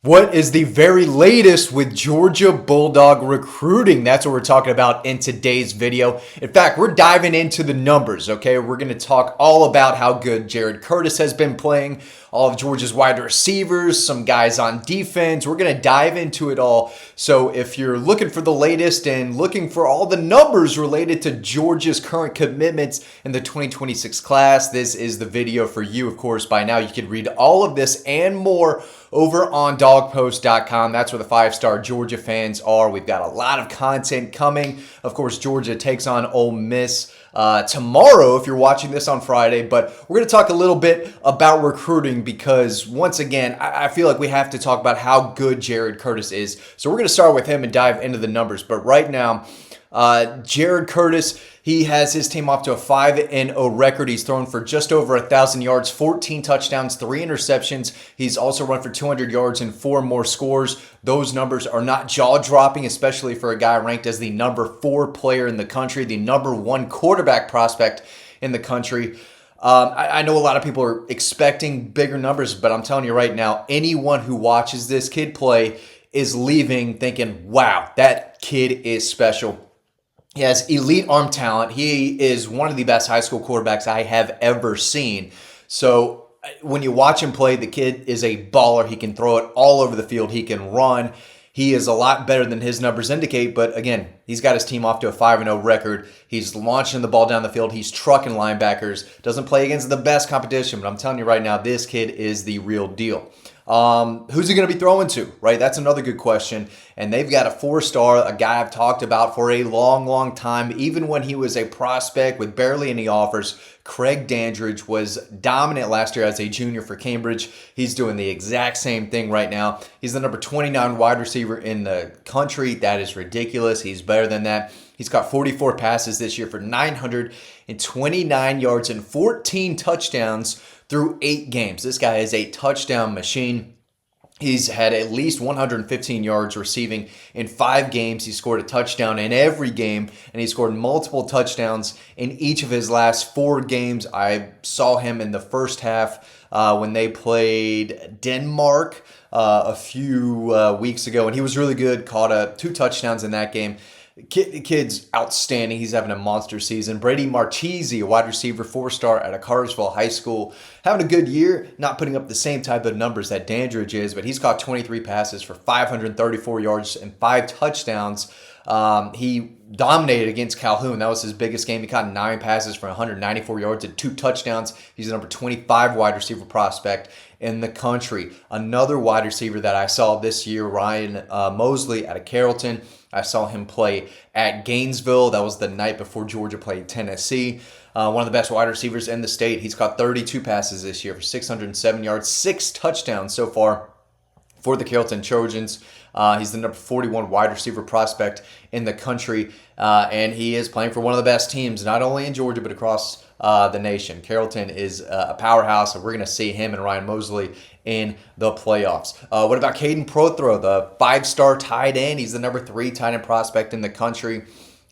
What is the very latest with Georgia Bulldog recruiting? That's what we're talking about in today's video. In fact, we're diving into the numbers, okay? We're going to talk all about how good Jared Curtis has been playing, all of Georgia's wide receivers, some guys on defense. We're going to dive into it all. So if you're looking for the latest and looking for all the numbers related to Georgia's current commitments in the 2026 class, this is the video for you. Of course, by now you can read all of this and more over on dawgpost.com. That's where the five-star Georgia fans are. We've got a lot of content coming. Of course, Georgia takes on Ole Miss tomorrow if you're watching this on Friday. But we're going to talk a little bit about recruiting because, once again, I feel like we have to talk about how good Jared Curtis is. So we're going to start with him and dive into the numbers. But right now, Jared Curtis, he has his team off to a 5-0 record. He's thrown for just over 1,000 yards, 14 touchdowns, 3 interceptions. He's also run for 200 yards and 4 more scores. Those numbers are not jaw-dropping, especially for a guy ranked as the number 4 player in the country, the number 1 quarterback prospect in the country. I know a lot of people are expecting bigger numbers, but I'm telling you right now, anyone who watches this kid play is leaving thinking, wow, that kid is special. He has elite arm talent. He is one of the best high school quarterbacks I have ever seen. So when you watch him play, the kid is a baller. He can throw it all over the field. He can run. He is a lot better than his numbers indicate. But again, he's got his team off to a 5-0 record. He's launching the ball down the field. He's trucking linebackers. Doesn't play against the best competition. But I'm telling you right now, this kid is the real deal. Who's he going to be throwing to, right? That's another good question. And they've got a 4-star, a guy I've talked about for a long, long time. Even when he was a prospect with barely any offers, Craig Dandridge was dominant last year as a junior for Cambridge. He's doing the exact same thing right now. He's the number 29 wide receiver in the country. That is ridiculous. He's better than that. He's got 44 passes this year for 929 yards and 14 touchdowns through 8 games. This guy is a touchdown machine. He's had at least 115 yards receiving in 5 games. He scored a touchdown in every game, and he scored multiple touchdowns in each of his last 4 games. I saw him in the first half when they played Denmark a few weeks ago, and he was really good, caught 2 touchdowns in that game. The kid's outstanding. He's having a monster season. Brady Marchese, a wide receiver, 4-star out of Cartersville High School, having a good year, not putting up the same type of numbers that Dandridge is, but he's caught 23 passes for 534 yards and 5 touchdowns. He dominated against Calhoun. That was his biggest game. He caught 9 passes for 194 yards and 2 touchdowns. He's the number 25 wide receiver prospect in the country. Another wide receiver that I saw this year, Ryan Mosley out of Carrollton. I saw him play at Gainesville. That was the night before Georgia played Tennessee. One of the best wide receivers in the state. He's caught 32 passes this year for 607 yards, 6 touchdowns so far for the Carrollton Trojans. He's the number 41 wide receiver prospect in the country, and he is playing for one of the best teams, not only in Georgia, but across the nation. Carrollton is a powerhouse, and we're going to see him and Ryan Mosley in the playoffs. What about Caden Prothro, the 5-star tight end? He's the number 3 tight end prospect in the country.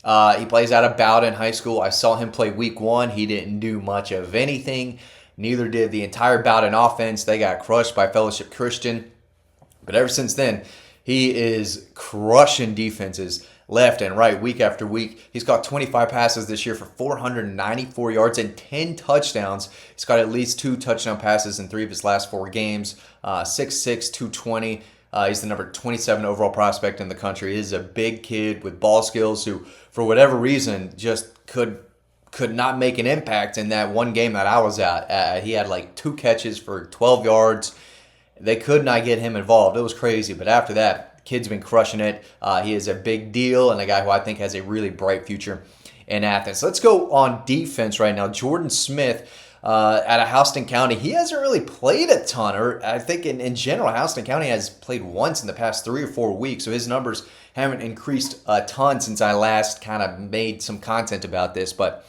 He plays out of Bowdoin High School. I saw him play week 1. He didn't do much of anything. Neither did the entire Bowdoin offense. They got crushed by Fellowship Christian. But ever since then, he is crushing defenses left and right, week after week. He's got 25 passes this year for 494 yards and 10 touchdowns. He's got at least 2 touchdown passes in 3 of his last 4 games. 6'6", 220. He's the number 27 overall prospect in the country. He is a big kid with ball skills who, for whatever reason, just could not make an impact in that one game that I was at. He had like 2 catches for 12 yards. They could not get him involved. It was crazy. But after that, the kid's been crushing it. He is a big deal and a guy who I think has a really bright future in Athens. Let's go on defense right now. Jordan Smith out of Houston County. He hasn't really played a ton. Or I think in general, Houston County has played once in the past 3 or 4 weeks. So his numbers haven't increased a ton since I last kind of made some content about this. But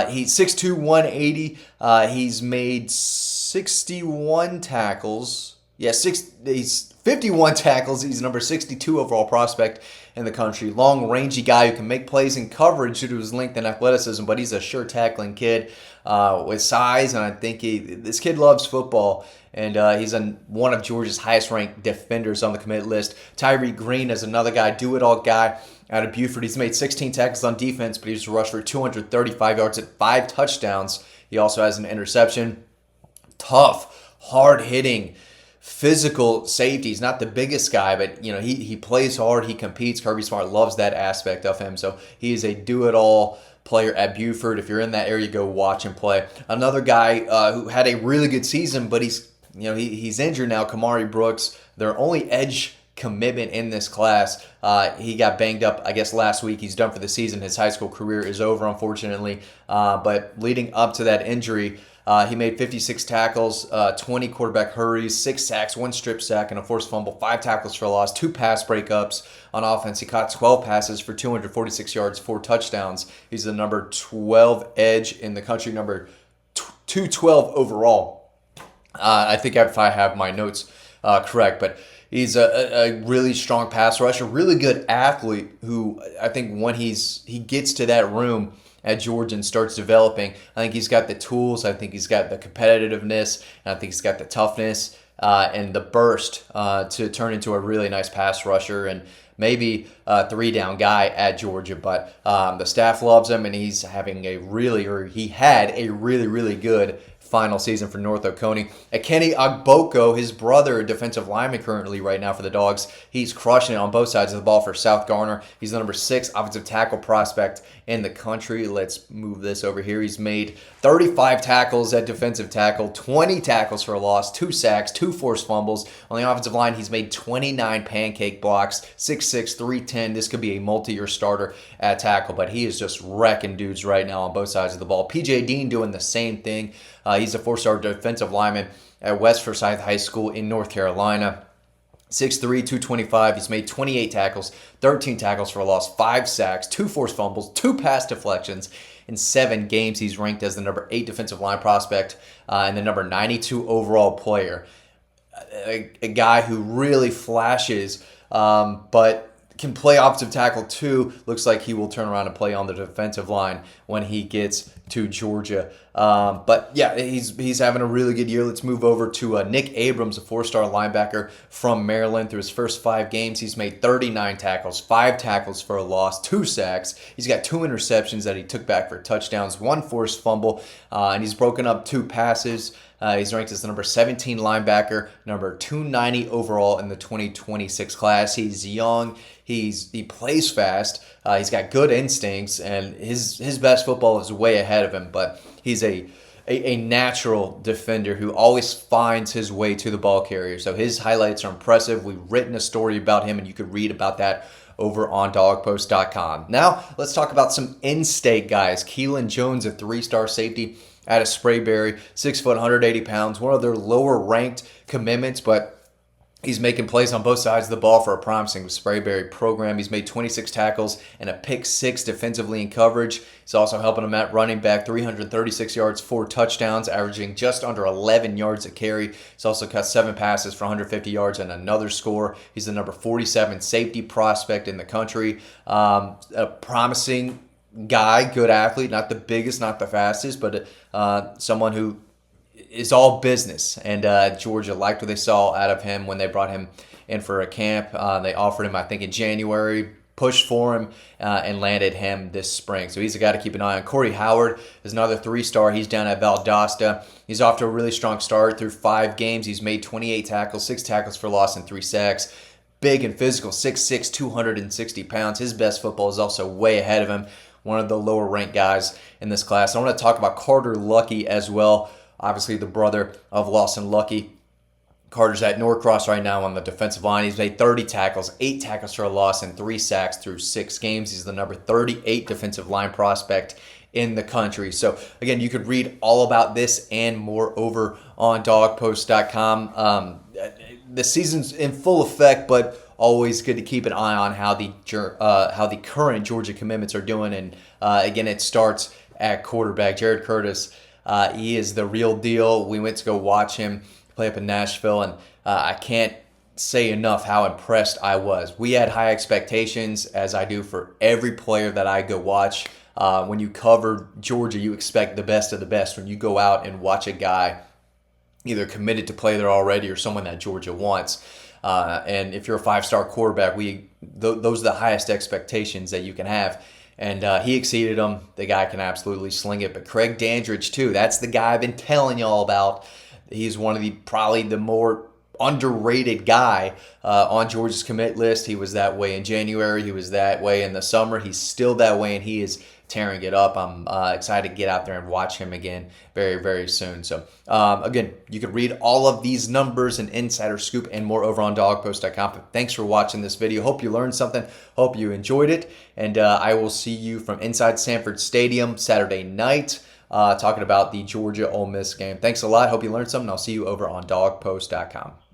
he's 6'2", 180. He's made 61 tackles Yeah, he's 51 tackles. He's number 62 overall prospect in the country. Long, rangy guy who can make plays in coverage due to his length and athleticism, but he's a sure tackling kid with size, and I think this kid loves football, and he's one of Georgia's highest-ranked defenders on the commit list. Tyree Green is another guy, do-it-all guy out of Buford. He's made 16 tackles on defense, but he's rushed for 235 yards at 5 touchdowns. He also has an interception. Tough, hard-hitting, physical safety. He's not the biggest guy, but he plays hard. He competes. Kirby Smart loves that aspect of him. So he is a do-it-all player at Buford. If you're in that area, go watch him play. Another guy who had a really good season, but he's injured now. Kamari Brooks, their only edge commitment in this class. He got banged up, I guess, last week. He's done for the season. His high school career is over, unfortunately. But leading up to that injury, he made 56 tackles, 20 quarterback hurries, 6 sacks, 1 strip sack, and a forced fumble, 5 tackles for a loss, 2 pass breakups on offense. He caught 12 passes for 246 yards, 4 touchdowns. He's the number 12 edge in the country, number 212 overall. I think if I have my notes correct, but he's a really strong pass rusher, really good athlete who I think when he gets to that room at Georgia and starts developing, I think he's got the tools, I think he's got the competitiveness, and I think he's got the toughness and the burst to turn into a really nice pass rusher and maybe a 3-down guy at Georgia. But the staff loves him, and he had a really, really good final season for North Oconee. Kenny Agboko, his brother, defensive lineman currently right now for the Dogs, he's crushing it on both sides of the ball for South Garner. He's the number 6 offensive tackle prospect in the country. Let's move this over here. He's made 35 tackles at defensive tackle, 20 tackles for a loss, 2 sacks, 2 forced fumbles. On the offensive line, he's made 29 pancake blocks, 6'6", 310. This could be a multi-year starter at tackle, but he is just wrecking dudes right now on both sides of the ball. PJ Dean doing the same thing. He's a 4-star defensive lineman at West Forsyth High School in North Carolina. 6'3", 225. He's made 28 tackles, 13 tackles for a loss, 5 sacks, 2 forced fumbles, 2 pass deflections. In 7 games, he's ranked as the number 8 defensive line prospect and the number 92 overall player. A guy who really flashes, but can play offensive tackle too. Looks like he will turn around and play on the defensive line when he gets to Georgia. But yeah, he's having a really good year. Let's move over to Nick Abrams, a 4-star linebacker from Maryland. Through his first 5 games, he's made 39 tackles, 5 tackles for a loss, 2 sacks. He's got 2 interceptions that he took back for touchdowns, 1 forced fumble, and he's broken up 2 passes. He's ranked as the number 17 linebacker, number 290 overall in the 2026 class. He's young. He plays fast. He's got good instincts, and his best football is way ahead of him. But he's a natural defender who always finds his way to the ball carrier. So his highlights are impressive. We've written a story about him, and you could read about that over on dawgpost.com. Now, let's talk about some in-state guys. Keelan Jones, a 3-star safety out of Sprayberry, 6 foot, 180 pounds, one of their lower ranked commitments, but he's making plays on both sides of the ball for a promising Sprayberry program. He's made 26 tackles and a pick 6 defensively in coverage. He's also helping them at running back, 336 yards, 4 touchdowns, averaging just under 11 yards a carry. He's also caught 7 passes for 150 yards and another score. He's the number 47 safety prospect in the country. A promising guy, good athlete, not the biggest, not the fastest, but someone who is all business. And Georgia liked what they saw out of him when they brought him in for a camp. They offered him, I think, in January, pushed for him, and landed him this spring. So he's a guy to keep an eye on. Corey Howard is another 3-star. He's down at Valdosta. He's off to a really strong start through 5 games. He's made 28 tackles, 6 tackles for loss, and 3 sacks. Big and physical, 6'6", 260 pounds. His best football is also way ahead of him. One of the lower ranked guys in this class. I want to talk about Carter Lucky as well. Obviously the brother of Lawson Lucky. Carter's at Norcross right now on the defensive line. He's made 30 tackles, 8 tackles for a loss, and 3 sacks through 6 games. He's the number 38 defensive line prospect in the country. So again, you could read all about this and more over on dawgpost.com. The season's in full effect, but always good to keep an eye on how the current Georgia commitments are doing. And again, it starts at quarterback. Jared Curtis, he is the real deal. We went to go watch him play up in Nashville, and I can't say enough how impressed I was. We had high expectations, as I do for every player that I go watch. When you cover Georgia, you expect the best of the best. When you go out and watch a guy either committed to play there already or someone that Georgia wants, and if you're a five-star quarterback, those are the highest expectations that you can have. And he exceeded them. The guy can absolutely sling it. But Craig Dandridge, too, that's the guy I've been telling y'all about. He's one of probably the more underrated guy on Georgia's commit list. He was that way in January. He was that way in the summer. He's still that way, and he is tearing it up. I'm excited to get out there and watch him again very, very soon. So, again, you can read all of these numbers and insider scoop and more over on dawgpost.com. Thanks for watching this video. Hope you learned something. Hope you enjoyed it. And I will see you from inside Sanford Stadium Saturday night talking about the Georgia-Ole Miss game. Thanks a lot. Hope you learned something. I'll see you over on dawgpost.com.